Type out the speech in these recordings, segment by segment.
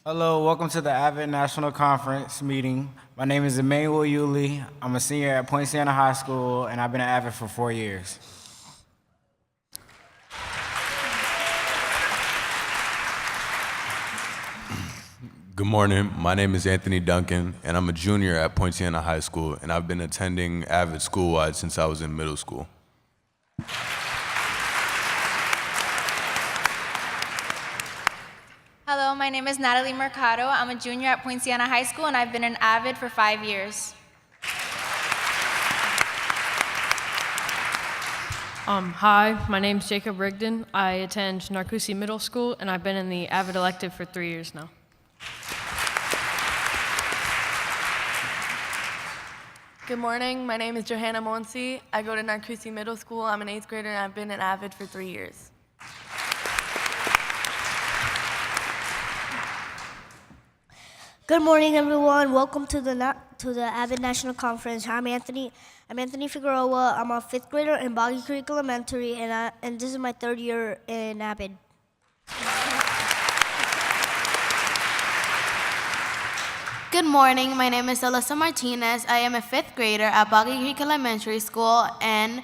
Hello, welcome to the Avid National Conference meeting. My name is Emmanuel Yulee. I'm a senior at Point Siena High School, and I've been at Avid for 4 years. Good morning. My name is Anthony Duncan, and I'm a junior at Point Siena High School, and I've been attending Avid school-wide since I was in middle school. Hello, my name is Natalie Mercado. I'm a junior at Point Siena High School, and I've been an Avid for 5 years. Hi, my name's Jacob Rigdon. I attend Narcoossee Middle School, and I've been in the Avid Elective for 3 years now. Good morning. My name is Johanna Monsi. I go to Narcoossee Middle School. I'm an 8th grader, and I've been an Avid for 3 years. Good morning, everyone. Welcome to the Avid National Conference. I'm Anthony Figueroa. I'm a 5th grader in Boggy Creek Elementary, and this is my 3rd year in Avid. Good morning, my name is Alyssa Martinez. I am a 5th grader at Boggy Creek Elementary School, and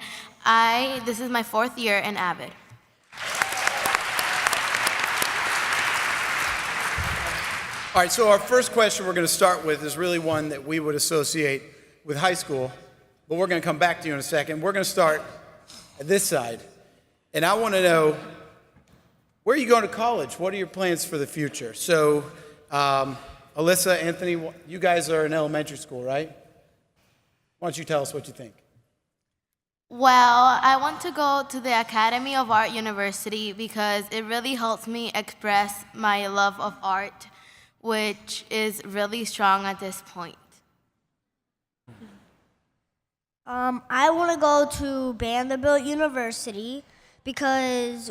this is my 4th year in Avid. All right, so our first question we're going to start with is really one that we would associate with high school, but we're going to come back to you in a second. We're going to start at this side, and I want to know, where are you going to college? What are your plans for the future? So, Alyssa, Anthony, you guys are in elementary school, right? Why don't you tell us what you think? Well, I want to go to the Academy of Art University because it really helps me express my love of art, which is really strong at this point. I want to go to Vanderbilt University because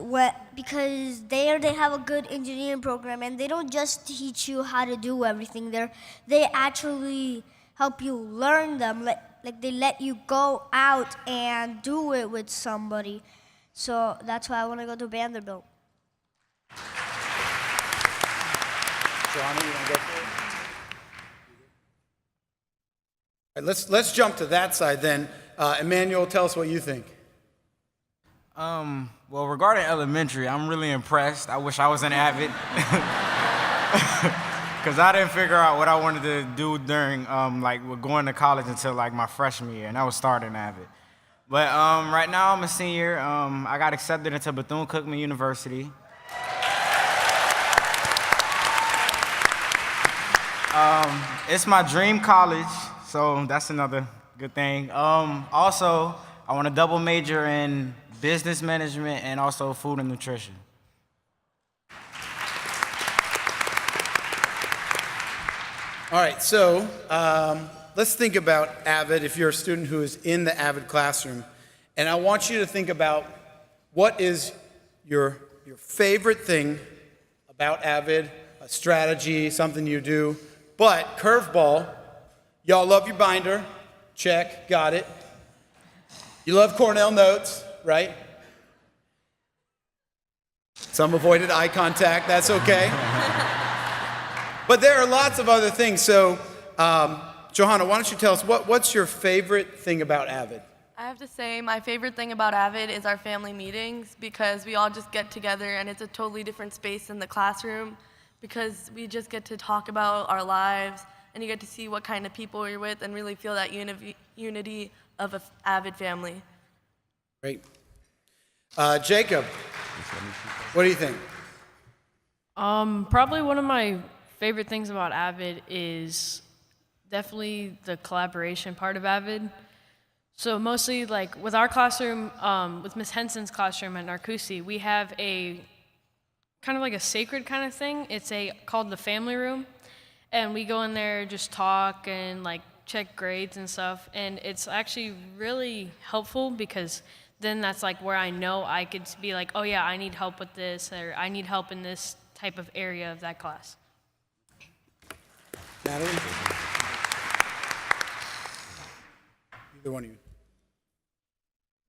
there they have a good engineering program, and they don't just teach you how to do everything there. They actually help you learn them. Like they let you go out and do it with somebody. So that's why I want to go to Vanderbilt. Johnny, you want to go for it? All right, let's jump to that side then. Emmanuel, tell us what you think. Well, regarding elementary, I'm really impressed. I wish I was an Avid. Because I didn't figure out what I wanted to do during, going to college until, my freshman year, and I was starting Avid. But right now, I'm a senior. I got accepted into Bethune-Cookman University. It's my dream college, so that's another good thing. Also, I want to double major in business management and also food and nutrition. All right, so let's think about Avid if you're a student who is in the Avid classroom. And I want you to think about what is your favorite thing about Avid, a strategy, something you do. But curveball, y'all love your binder. Check, got it. You love Cornell notes, right? Some avoided eye contact, that's okay. But there are lots of other things. So, Johanna, why don't you tell us, what's your favorite thing about Avid? I have to say my favorite thing about Avid is our family meetings because we all just get together and it's a totally different space in the classroom because we just get to talk about our lives and you get to see what kind of people you're with and really feel that unity of an Avid family. Great. Jacob, what do you think? Probably one of my favorite things about Avid is definitely the collaboration part of Avid. So mostly with our classroom, with Miss Henson's classroom at Narcoossee, we have a kind of like a sacred kind of thing. It's called the family room, and we go in there, just talk and check grades and stuff. And it's actually really helpful because then that's where I know I could be oh yeah, I need help with this, or I need help in this type of area of that class. Natalie? Either one of you.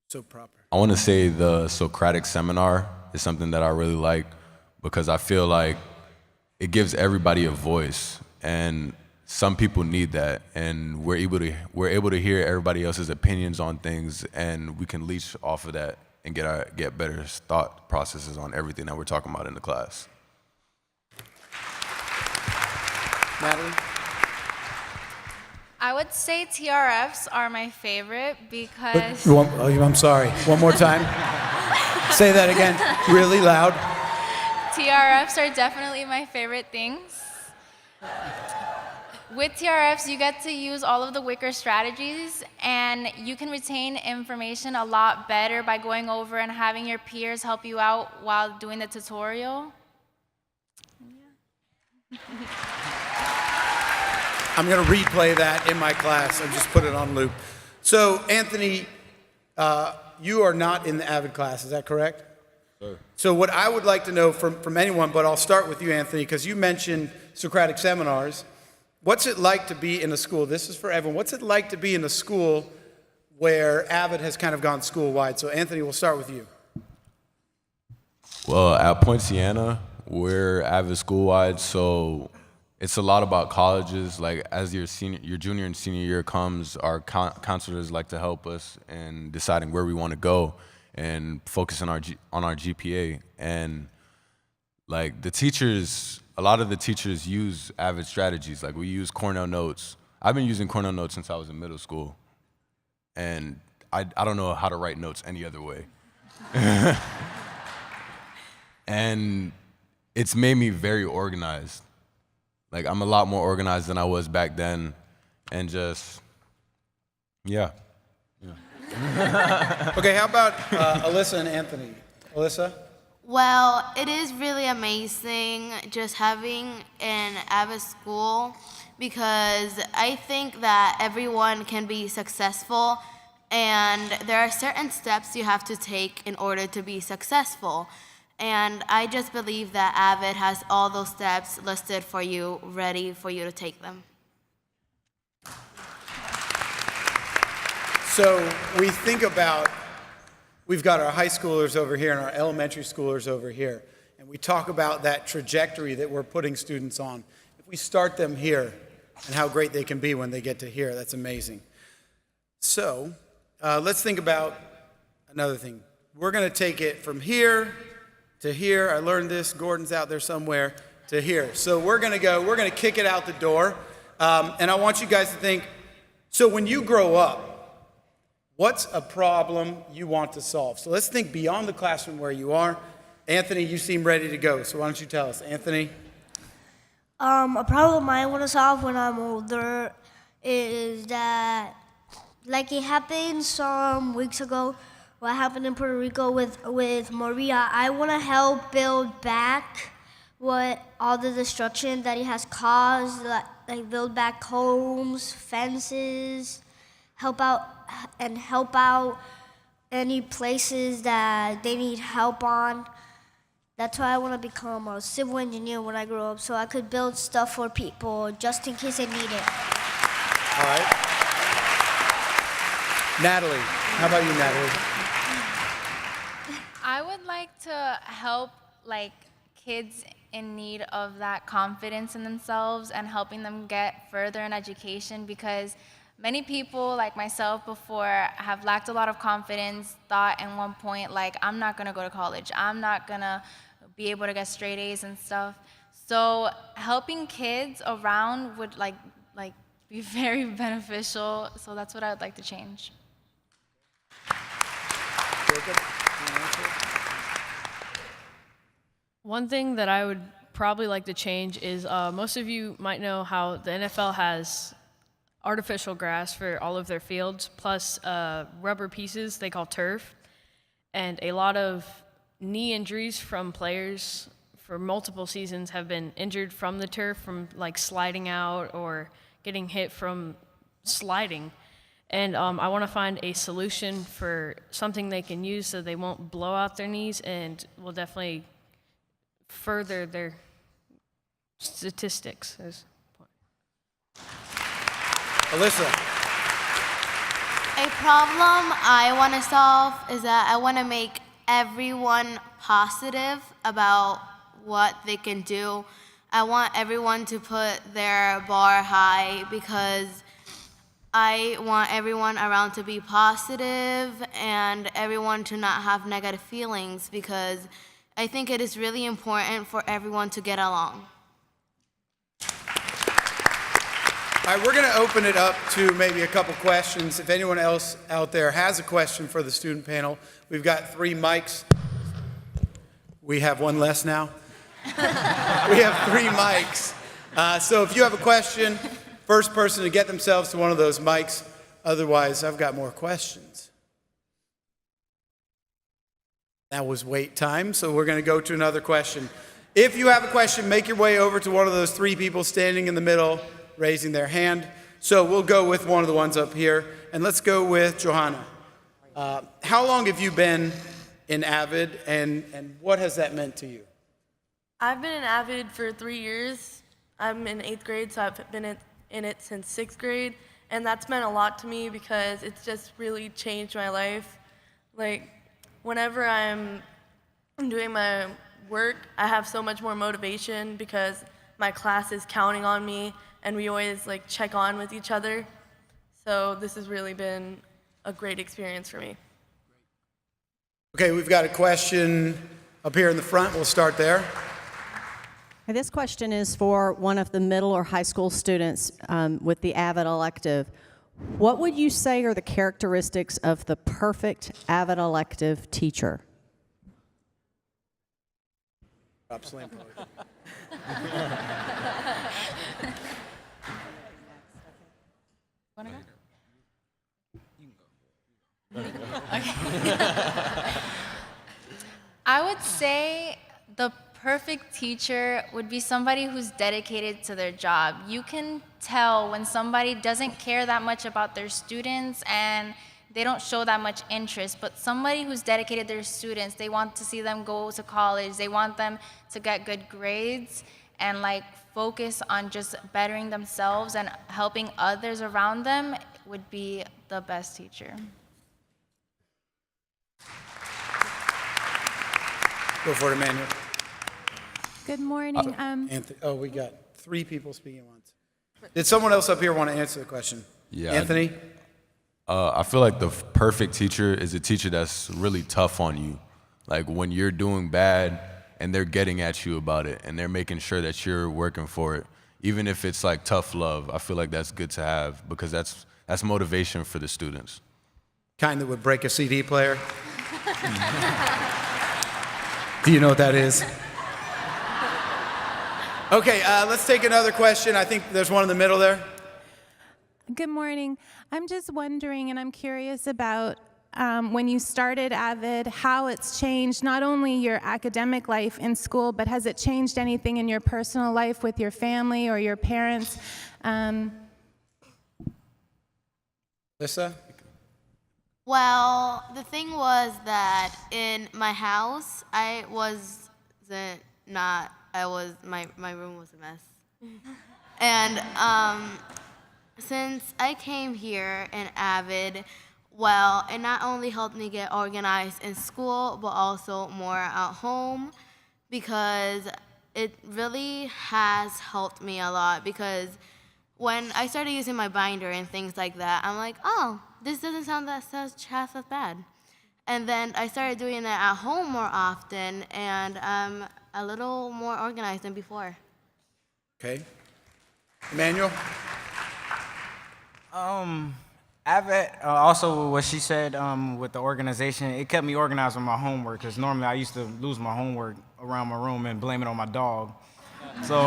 So proper. I want to say the Socratic Seminar is something that I really like because I feel like it gives everybody a voice, and some people need that, and we're able to hear everybody else's opinions on things, and we can leech off of that and get better thought processes on everything that we're talking about in the class. Natalie? I would say TRFs are my favorite because I'm sorry. One more time. Say that again, really loud. TRFs are definitely my favorite things. With TRFs, you get to use all of the Wicker strategies, and you can retain information a lot better by going over and having your peers help you out while doing the tutorial. I'm going to replay that in my class. I just put it on loop. So, Anthony, you are not in the Avid class, is that correct? Sure. So what I would like to know from anyone, but I'll start with you, Anthony, because you mentioned Socratic Seminars. What's it like to be in a school? This is for everyone. What's it like to be in a school where Avid has kind of gone school-wide? So, Anthony, we'll start with you. Well, at Poinciana, we're Avid school-wide, so it's a lot about colleges. Like, as your junior and senior year comes, our counselors like to help us in deciding where we want to go and focus on our GPA. And like the teachers, a lot of the teachers use Avid strategies. Like, we use Cornell Notes. I've been using Cornell Notes since I was in middle school, and I don't know how to write notes any other way. And it's made me very organized. Like, I'm a lot more organized than I was back then, and just, yeah. Okay, how about Alyssa and Anthony? Alyssa? Well, it is really amazing just having an Avid school, because I think that everyone can be successful, and there are certain steps you have to take in order to be successful. And I just believe that Avid has all those steps listed for you, ready for you to take them. So we think about, we've got our high schoolers over here and our elementary schoolers over here, and we talk about that trajectory that we're putting students on. If we start them here and how great they can be when they get to here, that's amazing. So let's think about another thing. We're going to take it from here to here. I learned this, Gordon's out there somewhere, to here. So we're going to kick it out the door. And I want you guys to think, so when you grow up, what's a problem you want to solve? So let's think beyond the classroom where you are. Anthony, you seem ready to go, so why don't you tell us? Anthony? A problem I want to solve when I'm older is that, like it happened some weeks ago, what happened in Puerto Rico with Maria, I want to help build back what all the destruction that it has caused, like build back homes, fences, help out any places that they need help on. That's why I want to become a civil engineer when I grow up, so I could build stuff for people just in case they need it. All right. Natalie, how about you, Natalie? I would like to help kids in need of that confidence in themselves and helping them get further in education, because many people like myself before have lacked a lot of confidence, thought at one point I'm not gonna go to college, I'm not gonna be able to get straight A's and stuff. So helping kids around would be very beneficial. So that's what I would like to change. Jacob? One thing that I would probably like to change is most of you might know how the NFL has artificial grass for all of their fields, plus rubber pieces they call turf. And a lot of knee injuries from players for multiple seasons have been injured from the turf, from sliding out or getting hit from sliding. And I want to find a solution for something they can use so they won't blow out their knees, and will definitely further their statistics. Alyssa? A problem I want to solve is that I want to make everyone positive about what they can do. I want everyone to put their bar high because I want everyone around to be positive and everyone to not have negative feelings because I think it is really important for everyone to get along. All right, we're going to open it up to maybe a couple questions. If anyone else out there has a question for the student panel, we've got 3 mics. We have one less now. We have 3 mics. So if you have a question, first person to get themselves to one of those mics. Otherwise, I've got more questions. That was wait time, so we're going to go to another question. If you have a question, make your way over to one of those 3 people standing in the middle, raising their hand. So we'll go with one of the ones up here, and let's go with Johanna. How long have you been in Avid, and what has that meant to you? I've been in Avid for 3 years. I'm in 8th grade, so I've been in it since 6th grade, and that's meant a lot to me because it's just really changed my life. Like, whenever I'm doing my work, I have so much more motivation because my class is counting on me, and we always like check on with each other. So this has really been a great experience for me. Okay, we've got a question up here in the front. We'll start there. This question is for one of the middle or high school students with the Avid elective. What would you say are the characteristics of the perfect Avid elective teacher? Stop slam poetry. Wanna go? I would say the perfect teacher would be somebody who's dedicated to their job. You can tell when somebody doesn't care that much about their students and they don't show that much interest, but somebody who's dedicated to their students, they want to see them go to college, they want them to get good grades and like focus on just bettering themselves and helping others around them would be the best teacher. Go for it, Emmanuel. Good morning. Anthony. Oh, we got 3 people speaking at once. Did someone else up here want to answer the question? Yeah. Anthony? I feel like the perfect teacher is a teacher that's really tough on you. Like when you're doing bad and they're getting at you about it and they're making sure that you're working for it. Even if it's like tough love, I feel like that's good to have because that's motivation for the students. Kind that would break a CD player? Do you know what that is? Okay, let's take another question. I think there's one in the middle there. Good morning. I'm just wondering, and I'm curious about when you started Avid, how it's changed not only your academic life in school, but has it changed anything in your personal life with your family or your parents? Lisa? Well, the thing was that in my house, my room was a mess. And since I came here in Avid, well, it not only helped me get organized in school, but also more at home because it really has helped me a lot because when I started using my binder and things like that, I'm like, oh, this doesn't sound half as bad. And then I started doing it at home more often, and I'm a little more organized than before. Okay. Emmanuel? Avid, also what she said with the organization, it kept me organized with my homework because normally I used to lose my homework around my room and blame it on my dog. So,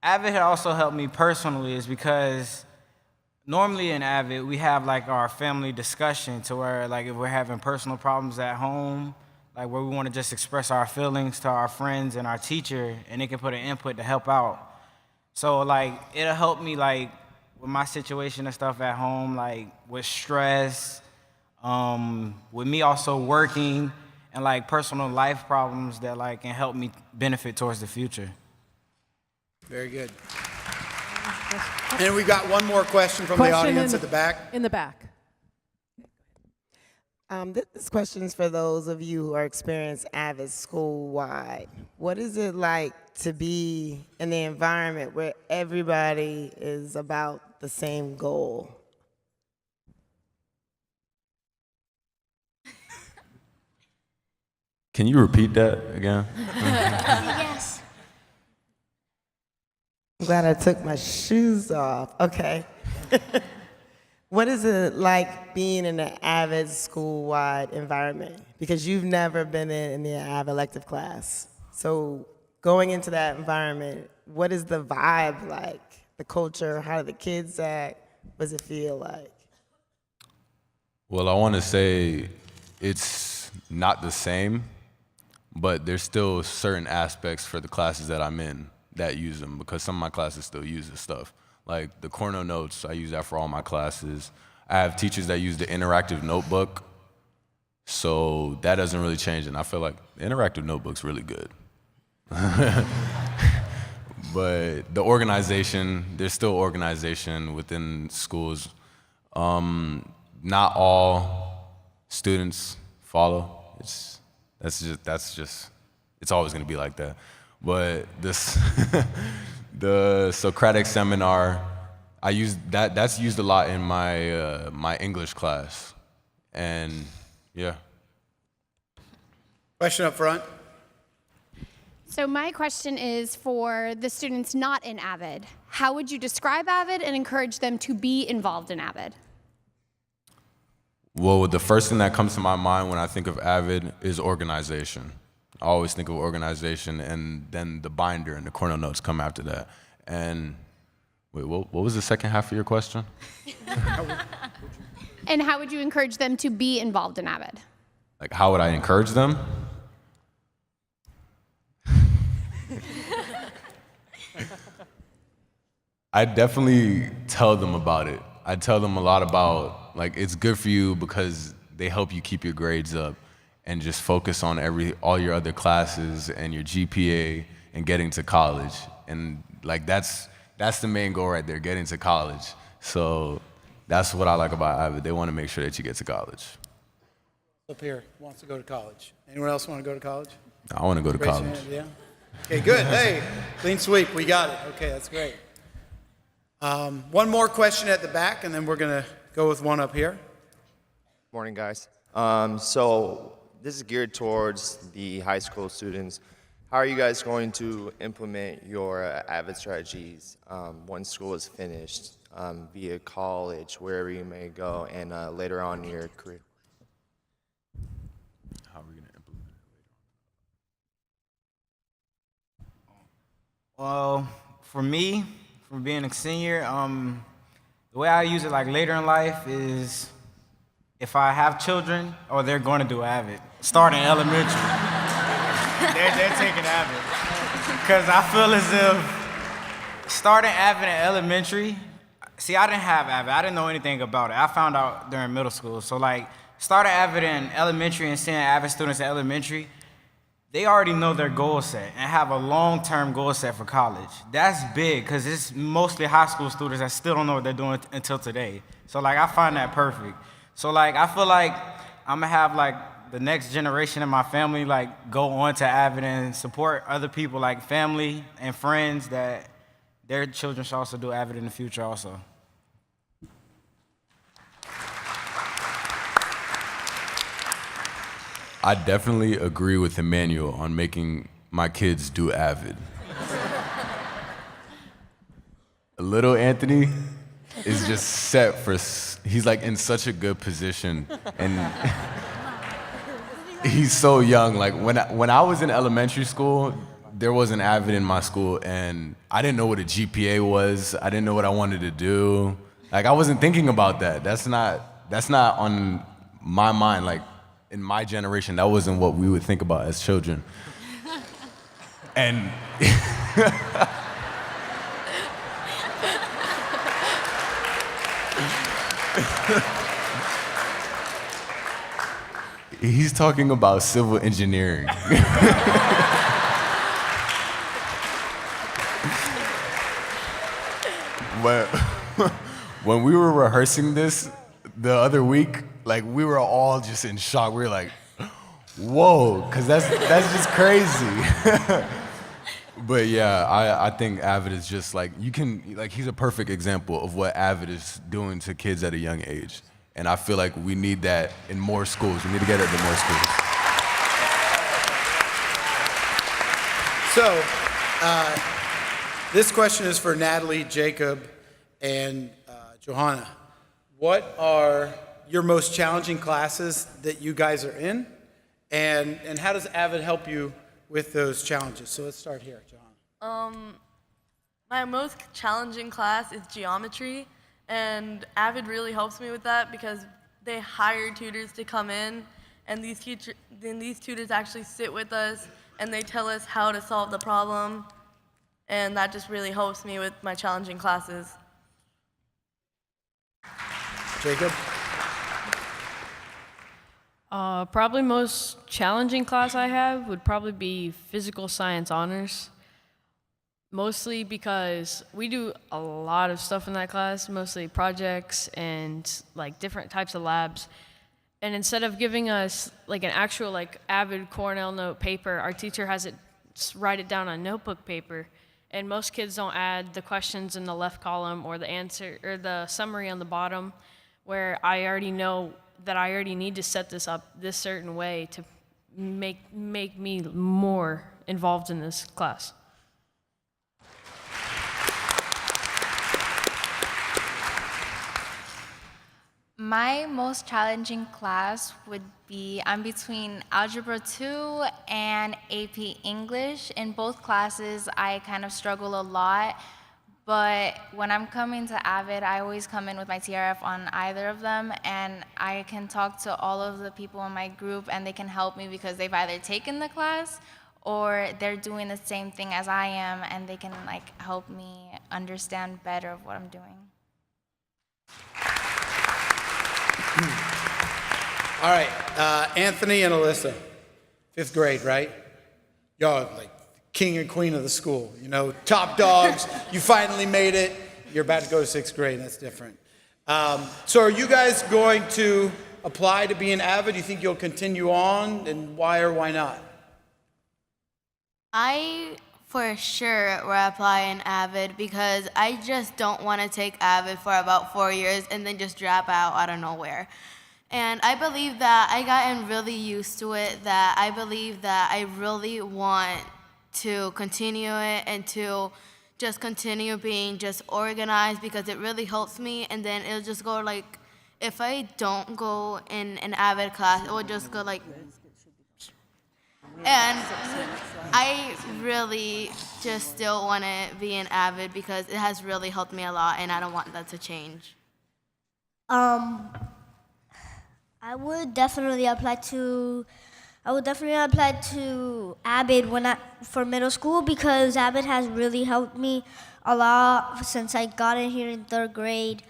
Avid had also helped me personally is because normally in Avid, we have like our family discussion to where like if we're having personal problems at home, like where we want to just express our feelings to our friends and our teacher and they can put an input to help out. So like it'll help me like with my situation and stuff at home, like with stress, with me also working and like personal life problems that like can help me benefit towards the future. Very good. And we've got one more question from the audience at the back. In the back. This question is for those of you who are experienced Avid school-wide. What is it like to be in the environment where everybody is about the same goal? Can you repeat that again? Yes. I'm glad I took my shoes off. Okay. What is it like being in an Avid school-wide environment? Because you've never been in the Avid elective class. So going into that environment, what is the vibe like? The culture, how do the kids act? What does it feel like? Well, I want to say it's not the same, but there's still certain aspects for the classes that I'm in that use them, because some of my classes still use this stuff. Like the Cornell Notes, I use that for all my classes. I have teachers that use the interactive notebook, so that doesn't really change, and I feel like the interactive notebook's really good. But the organization, there's still organization within schools. Not all students follow. That's just, it's always gonna be like that. But this, the Socratic Seminar, I use that. That's used a lot in my my English class, and yeah. Question up front. So my question is for the students not in Avid. How would you describe Avid and encourage them to be involved in Avid? Well, the first thing that comes to my mind when I think of Avid is organization. I always think of organization, and then the binder and the Cornell Notes come after that. And wait, what was the second half of your question? And how would you encourage them to be involved in Avid? Like, how would I encourage them? I definitely tell them about it. I tell them a lot about, like, it's good for you because they help you keep your grades up and just focus on all your other classes and your GPA and getting to college. And like that's the main goal right there, getting to college. So that's what I like about Avid. They want to make sure that you get to college. Up here wants to go to college. Anyone else want to go to college? I want to go to Raise your college. hand, yeah. Okay, good. Hey, clean sweep. We got it. Okay, that's great. One more question at the back, and then we're going to go with one up here. Morning, guys. So this is geared towards the high school students. How are you guys going to implement your Avid strategies once school is finished, via college, wherever you may go, and later on in your career? How are we going to implement it later on? Well, for me, for being a senior, the way I use it like later in life is if I have children, or they're going to do Avid, starting elementary, they're taking Avid. Because I feel as if starting Avid in elementary, see, I didn't have Avid. I didn't know anything about it. I found out during middle school. So like, starting Avid in elementary and seeing Avid students in elementary, they already know their goal set and have a long-term goal set for college. That's big, because it's mostly high school students that still don't know what they're doing until today. So like, I find that perfect. So like, I feel like I'm gonna have like the next generation in my family like go on to Avid and support other people, like family and friends, that their children should also do Avid in the future also. I definitely agree with Emmanuel on making my kids do Avid. Little Anthony is just set for, he's like in such a good position, and he's so young. Like when I was in elementary school, there was an Avid in my school, and I didn't know what a GPA was. I didn't know what I wanted to do. Like, I wasn't thinking about that. That's not on my mind. Like, in my generation, that wasn't what we would think about as children. And he's talking about civil engineering. But when we were rehearsing this, the other week, like we were all just in shock. We were like, whoa, because that's just crazy. But yeah, I think Avid is just like, he's a perfect example of what Avid is doing to kids at a young age. And I feel like we need that in more schools. We need to get it in more schools. So, this question is for Natalie, Jacob, and Johanna. What are your most challenging classes that you guys are in? And how does Avid help you with those challenges? So let's start here, Johanna. My most challenging class is geometry, and Avid really helps me with that because they hire tutors to come in, and these tutors actually sit with us and they tell us how to solve the problem, and that just really helps me with my challenging classes. Jacob? Probably most challenging class I have would probably be physical science honors. Mostly because we do a lot of stuff in that class, mostly projects and like different types of labs. And instead of giving us like an actual like Avid Cornell note paper, our teacher has it write it down on notebook paper. And most kids don't add the questions in the left column or the answer or the summary on the bottom, where I already know that I already need to set this up this certain way to make me more involved in this class. My most challenging class would be, I'm between Algebra 2 and AP English. In both classes, I kind of struggle a lot, but when I'm coming to Avid, I always come in with my TRF on either of them, and I can talk to all of the people in my group, and they can help me because they've either taken the class or they're doing the same thing as I am, and they can like help me understand better of what I'm doing. All right, Anthony and Alyssa, 5th grade, right? Y'all are like king and queen of the school, you know, top dogs. You finally made it. You're about to go to 6th grade, that's different. So are you guys going to apply to be an Avid? Do you think you'll continue on, and why or why not? I for sure will apply in Avid because I just don't want to take Avid for about 4 years and then just drop out of nowhere. And I believe that I gotten really used to it, that I believe that I really want to continue it and to just continue being just organized because it really helps me. And then it'll just go like, if I don't go in an Avid class, it will just go like, and I really just still want to be an Avid because it has really helped me a lot, and I don't want that to change. I would definitely apply to Avid for middle school because Avid has really helped me a lot since I got in here in 3rd grade.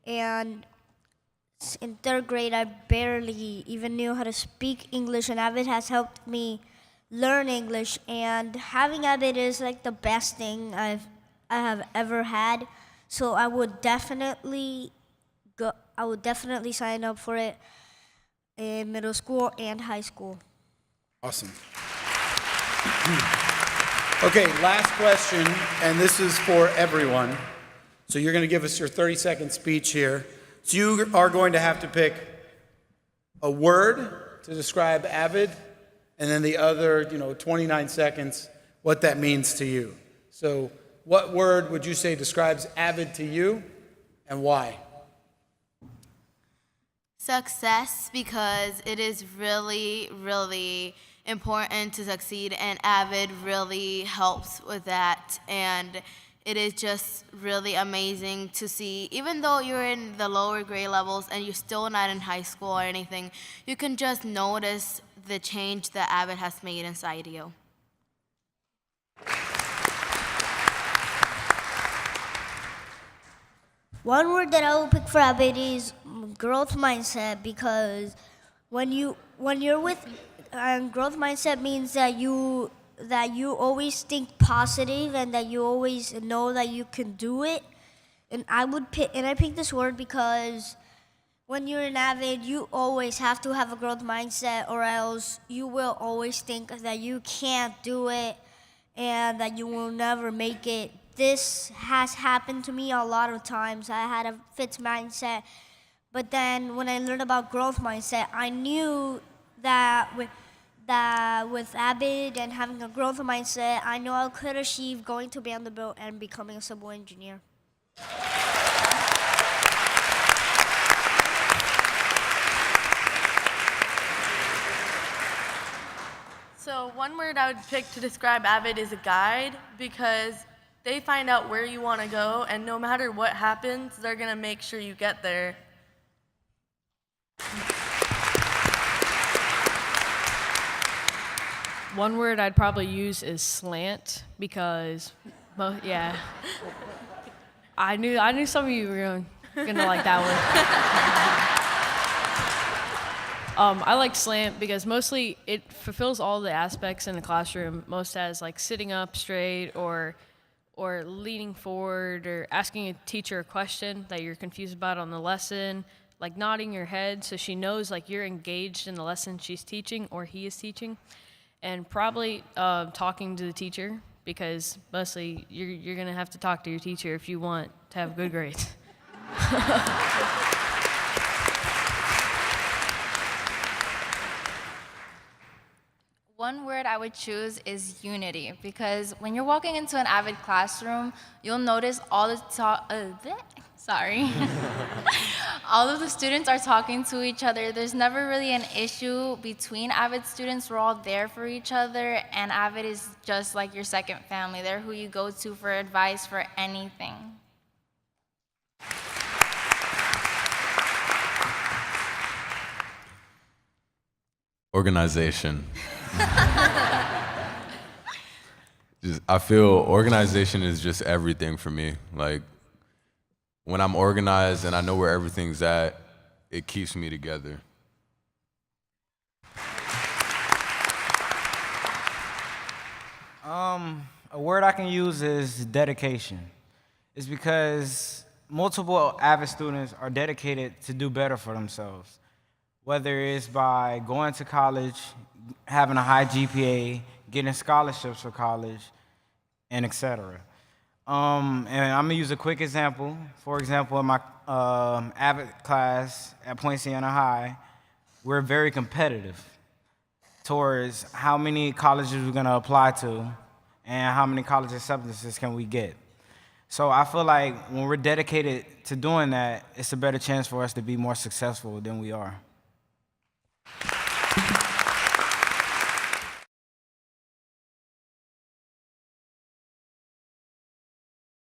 And in 3rd grade, I barely even knew how to speak English, and Avid has helped me learn English. And having Avid is like the best thing I have ever had. So I would definitely sign up for it in middle school and high school. Awesome. Okay, last question, and this is for everyone. So you're going to give us your 30-second speech here. So you are going to have to pick a word to describe Avid, and then the other, 29 seconds, what that means to you. So what word would you say describes Avid to you, and why? Success, because it is really, really important to succeed, and Avid really helps with that. And it is just really amazing to see, even though you're in the lower grade levels and you're still not in high school or anything, you can just notice the change that Avid has made inside you. One word that I will pick for Avid is growth mindset, because when you're with growth mindset means that you always think positive and that you always know that you can do it. And I picked this word because when you're in Avid, you always have to have a growth mindset, or else you will always think that you can't do it and that you will never make it. This has happened to me a lot of times. I had a fixed mindset, but then when I learned about growth mindset, I knew that with Avid and having a growth mindset, I know I could achieve going to Vanderbilt and becoming a civil engineer. So one word I would pick to describe Avid is a guide, because they find out where you want to go, and no matter what happens, they're going to make sure you get there. One word I'd probably use is slant, because, well, yeah, I knew some of you were gonna like that one. I like slant because mostly it fulfills all the aspects in the classroom, most as like sitting up straight or leaning forward or asking a teacher a question that you're confused about on the lesson, like nodding your head so she knows like you're engaged in the lesson she's teaching or he is teaching, and probably talking to the teacher, because mostly you're gonna have to talk to your teacher if you want to have good grades. One word I would choose is unity, because when you're walking into an Avid classroom, you'll notice all of the students are talking to each other. There's never really an issue between Avid students. We're all there for each other, and Avid is just like your second family. They're who you go to for advice for anything. Organization. I feel organization is just everything for me. Like, when I'm organized and I know where everything's at, it keeps me together. A word I can use is dedication. It's because multiple Avid students are dedicated to do better for themselves, whether it's by going to college, having a high GPA, getting scholarships for college, and etc. And I'm gonna use a quick example. For example, in my Avid class at Point Siena High, we're very competitive towards how many colleges we're gonna apply to and how many college acceptances can we get. So I feel like when we're dedicated to doing that, it's a better chance for us to be more successful than we are.